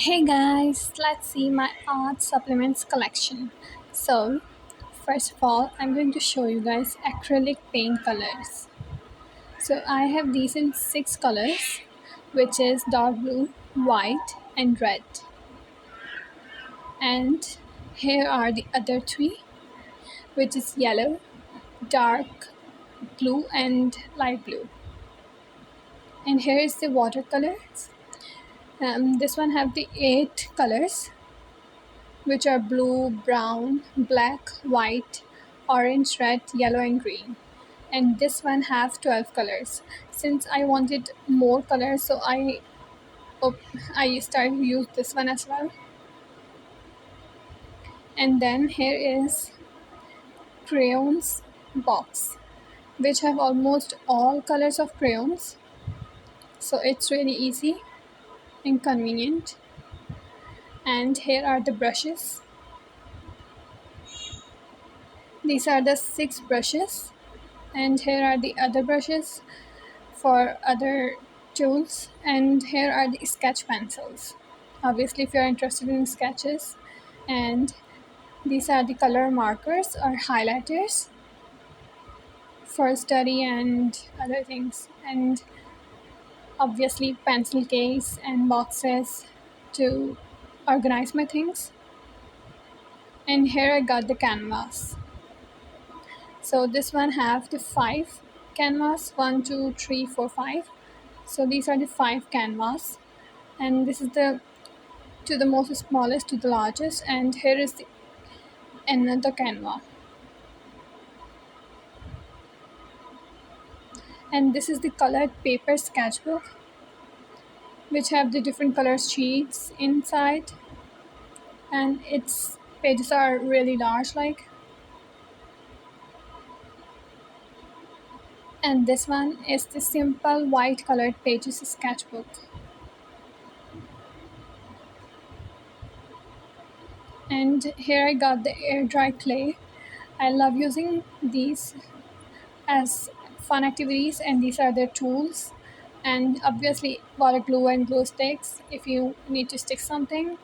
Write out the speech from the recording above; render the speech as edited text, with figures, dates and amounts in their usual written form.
Hey guys, let's see my art supplements collection. So, first of all, I'm going to show you guys acrylic paint colors. So, I have these in six colors, which is dark blue, white, and red. And here are the other three, which is yellow, dark blue, and light blue. And here is the watercolors. This one have the eight colors, which are blue, brown, black, white, orange, red, yellow, and green. And this one has 12 colors. Since I wanted more colors, so oh, I started to use this one as well. And then here is crayons box, which have almost all colors of crayons. So it's really easy and convenient. And here are the brushes. These are the six brushes. And here are the other brushes for other tools, and here are the sketch pencils, obviously if you're interested in sketches. And these are the color markers or highlighters for study and other things, and obviously pencil case and boxes to organize my things. And here I got the canvas. So this one have the five canvas, one, two, three, four, five. So these are the five canvas, and this is the to the most smallest to the largest. And here is another canva, and this is the colored paper sketchbook, which have the different color sheets inside, and its pages are really large like. And this one is the simple white colored pages sketchbook. And here I got the air dry clay. I love using these as fun activities, and these are their tools. And obviously water glue and glue sticks if you need to stick something.